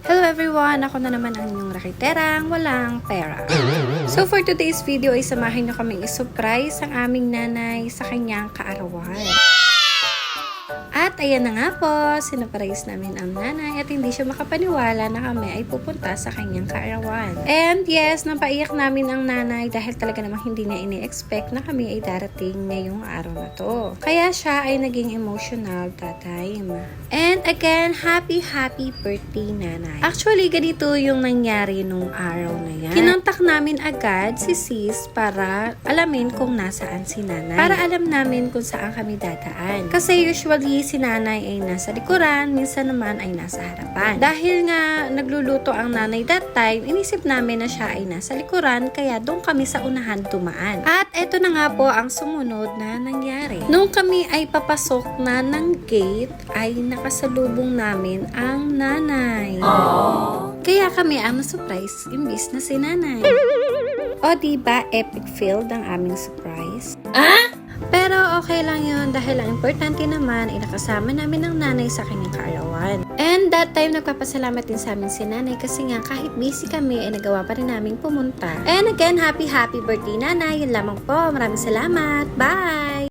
Hello everyone! Ako na naman ang inyong rakiterang walang pera. So for today's video ay samahin niyo kaming i-surprise ang aming nanay sa kanyang kaarawan. At ayan na nga po, sinurprise namin ang nanay at hindi siya makapaniwala na kami ay pupunta sa kanyang kaarawan. And yes, napaiyak namin ang nanay dahil talaga namang hindi niya ini-expect na kami ay darating ngayong araw na to. Kaya siya ay naging emotional that time. And again, happy birthday nanay. Actually, ganito yung nangyari nung araw na yan. Kinontak namin agad si sis para alamin kung nasaan si nanay. Para alam namin kung saan kami dadaan. Kasi usually si nanay ay nasa likuran, minsan naman ay nasa harapan. Dahil nga nagluluto ang nanay that time, inisip namin na siya ay nasa likuran, kaya doon kami sa unahan dumaan. At eto na nga po ang sumunod na nangyari. Nung kami ay papasok na ng gate, ay nakasalubong namin ang nanay. Aww. Kaya kami ang na-surprise imbis na si nanay. O diba, epic fail ang aming surprise? Pero okay lang yun dahil ang importante naman ay nakasama namin ang nanay sa kanyang kaarawan. And that time nagpapasalamat din sa amin si nanay kasi nga kahit busy kami ay nagawa pa rin namin pumunta. And again, happy birthday nanay. Yun lamang po. Maraming salamat. Bye!